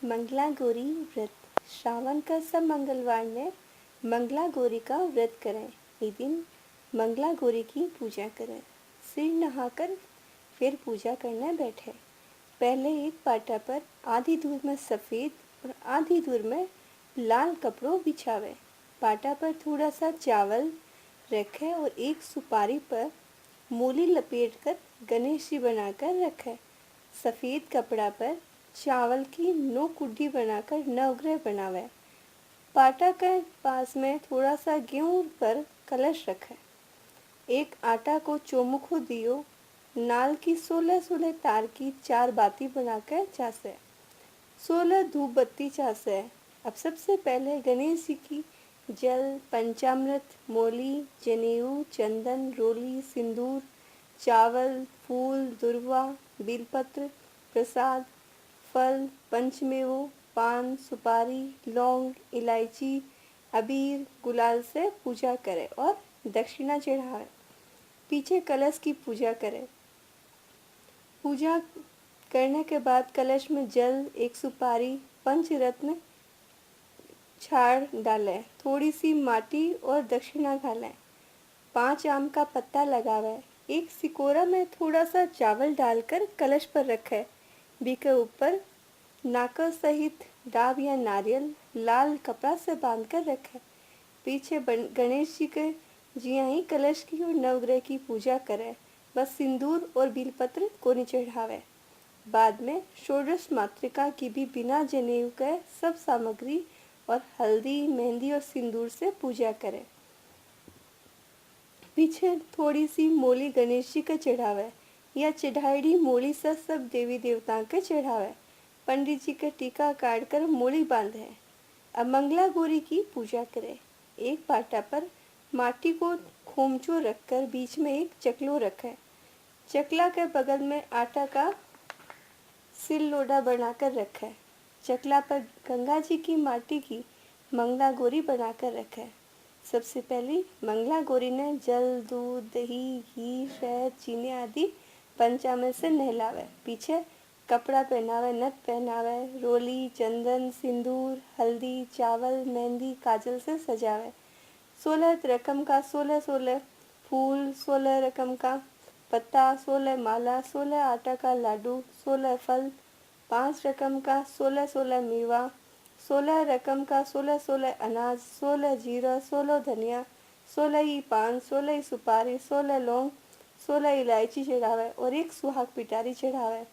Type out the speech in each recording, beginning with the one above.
मंगला गौरी व्रत। श्रावण का सब मंगलवार ने मंगला गौरी का व्रत करें। इस दिन मंगला गौरी की पूजा करें। सिर नहाकर फिर पूजा करने बैठे। पहले एक पाटा पर आधी दूर में सफ़ेद और आधी दूर में लाल कपड़ों बिछावे। पाटा पर थोड़ा सा चावल रखे और एक सुपारी पर मूली लपेटकर गणेश जी बनाकर रखे। सफ़ेद कपड़ा पर चावल की 9 कुड्डी बनाकर नवग्रह बनावे। पाटा के पास में थोड़ा सा गेहूं पर कलश रखे। एक आटा को चौमुखो दियो नाल की 16 तार की 4 बाती बनाकर चासे। 16 धूप बत्ती चासे। अब सबसे पहले गणेश जी की जल, पंचामृत, मोली, जनेऊ, चंदन, रोली, सिंदूर, चावल, फूल, दुर्वा, बेलपत्र, प्रसाद, फल, पंचमेवों, पान, सुपारी, लौंग, इलायची, अबीर, गुलाल से पूजा करें और दक्षिणा चढ़ाएं। पीछे कलश की पूजा करें। पूजा करने के बाद कलश में जल, एक सुपारी, पंचरत्न छाड़ डालें। थोड़ी सी माटी और दक्षिणा घालें। 5 आम का पत्ता लगावे। एक सिकोरा में थोड़ा सा चावल डालकर कलश पर रखें। बी के ऊपर नाका सहित डाब या नारियल लाल कपड़ा से बांधकर रखें। पीछे गणेश जी के जिया ही कलश की और नवग्रह की पूजा करें। बस सिंदूर और बेलपत्र को नहीं चढ़ावे। बाद में षोडश मातृका की भी बिना जनेऊ के सब सामग्री और हल्दी, मेहंदी और सिंदूर से पूजा करें। पीछे थोड़ी सी मोली गणेश जी के चढ़ावे या चढ़ाईडी मोली से सब देवी देवताओं के चढ़ावे। पंडित जी के टीका काट कर मोली बांधे। अब मंगला गौरी की पूजा करें। एक पाटा पर माटी को खोमचो रखकर बीच में एक चकलो रखे। चकला के बगल में आटा का सिल लोढ़ा बनाकर रखे। चकला पर गंगा जी की माटी की मंगला गौरी बनाकर रखे। सबसे पहले मंगला गौरी ने जल, दूध, दही, घी, शहद, चीनी आदि पंचामृत से नहलावे। पीछे कपड़ा पहनावे, नथ पहनावे, रोली, चंदन, सिंदूर, हल्दी, चावल, मेहंदी, काजल से सजावे। 16 रकम का 16 फूल, 16 रकम का पत्ता, 16 माला, 16 आटा का लाडू, 16 फल, 5 रकम का 16 मेवा, 16 रकम का 16 अनाज, 16 जीरा, 16 धनिया, 16 ही पान, 16 ही सुपारी, 16 लौंग, 16 इलायची चढ़ावे और एक सुहाग पिटारी चढ़ावे।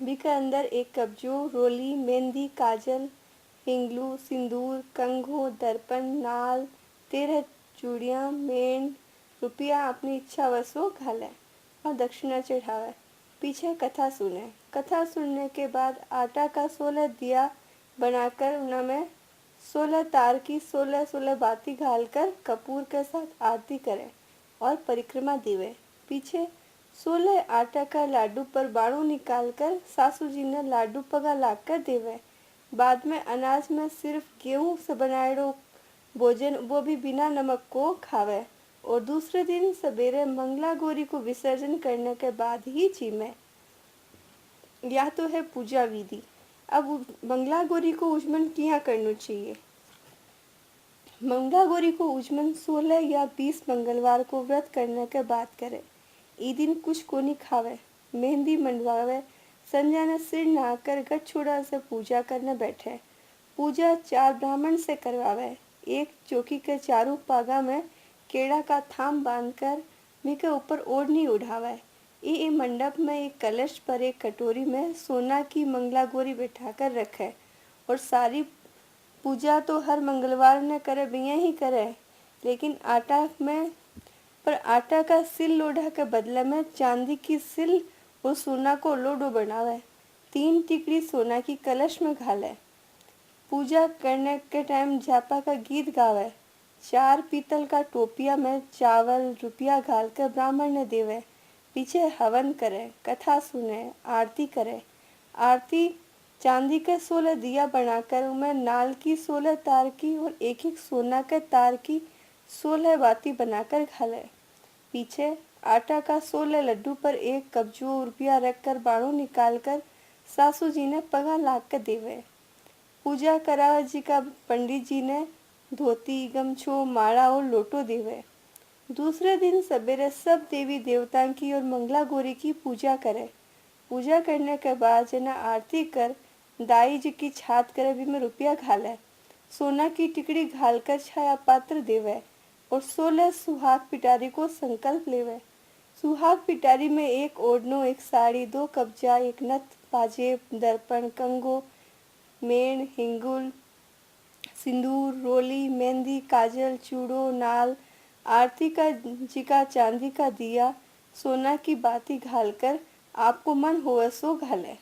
बी के अंदर एक कब्जो, रोली, मेहंदी, काजल, हिंगलू, सिंदूर, कंघो, दर्पण, नाल, 13 चूड़ियाँ, मेन, रुपया अपनी इच्छा वसो घाले और दक्षिणा चढ़ावे। पीछे कथा सुने। कथा सुनने के बाद आटा का 16 दिया बनाकर उनमें 16 तार की 16 बाती घालकर कपूर के साथ आरती करें और परिक्रमा दिवे। पीछे 16 आटा का लाडू पर बाणु निकालकर सासू जी ने लाडू पगा लाकर देवे। बाद में अनाज में सिर्फ गेहूं से बनाएड़ो भोजन, वो भी बिना नमक को खावे और दूसरे दिन सवेरे मंगला गौरी को विसर्जन करने के बाद ही चीमे। यह तो है पूजा विधि। अब मंगला गौरी को उजमन क्या करना चाहिए। मंगला गौरी को उजमन 16 या 20 मंगलवार को व्रत करने के बाद करे। ई दिन कुछ को नहीं खावे, मेहंदी मंडवावे, संध्या ने सिर नहाकर गठछोड़ा से पूजा करने बैठे। पूजा 4 ब्राह्मण से करवावे। एक चौकी के चारों पागा में केड़ा का थाम बांधकर मी के ऊपर ओढ़नी उठावे। ये मंडप में एक कलश पर एक कटोरी में सोना की मंगला गौरी बैठाकर रखे और सारी पूजा तो हर मंगलवार ने करे बिया ही करे, लेकिन आटा का सिल लोढ़ा के बदले में चांदी की सिल और सोना को लोडो बनावे। 3 टिकड़ी सोना की कलश में घाले। पूजा करने के टाइम जापा का गीत गावे। 4 पीतल का टोपिया में चावल, रुपया घालकर ब्राह्मण ने देवे। पीछे हवन करे, कथा सुने, आरती करे। आरती चांदी के 16 दिया बनाकर उनमें नाल की 16 तार की और एक सोना के तार की 16 बाती बनाकर घाले। पीछे आटा का 16 लड्डू पर एक कब्जू रुपया रखकर बाणु निकालकर सासू जी ने पगा लाग कर देवे। पूजा करावा जी का पंडित जी ने धोती गमछो माला और लोटो देवे। दूसरे दिन सवेरे सब देवी देवता की और मंगला गौरी की पूजा करे। पूजा करने के बाद जना आरती कर दाई जी की छात करे भी में रुपया घाले, सोना की टिकड़ी घालकर छाया पात्र देवे और 16 सुहाग पिटारी को संकल्प लेवे। सुहाग पिटारी में एक ओढ़नो, एक साड़ी, 2 कब्जा, एक नथ, पाजेब, दर्पण, कंगो, मेण, हिंगुल, सिंदूर, रोली, मेहंदी, काजल, चूड़ो, नाल, आरती का जी का चांदी का दिया, सोना की बाती घालकर आपको मन हो सो घाले।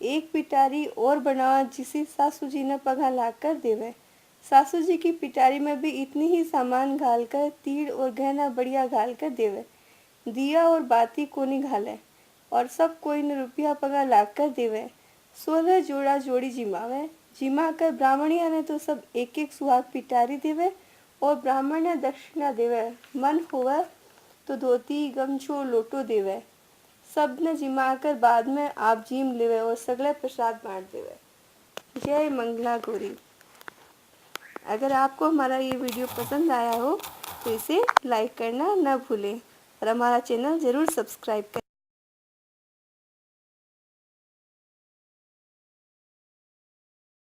एक पिटारी और बनावा जिसे सासू जी ने पगा लाकर देवे। सासू जी की पिटारी में भी इतनी ही सामान घालकर तीर और गहना बढ़िया घालकर देवे। दिया और बाती को नहीं घाले और सब कोई ने रुपया पगा लाकर देवे। 16 जोड़ा जोड़ी जिमावे। जिमा कर ब्राह्मणिया ने तो सब एक एक सुहाग पिटारी देवे और ब्राह्मण ने दक्षिणा देवे। मन होवे तो धोती गमछो लोटो देवे। सब ने जिमा कर बाद में आप जीम लेवे और सगले प्रसाद बांट देवे। जय मंगला गौरी। अगर आपको हमारा ये वीडियो पसंद आया हो तो इसे लाइक करना न भूलें और हमारा चैनल ज़रूर सब्सक्राइब करें।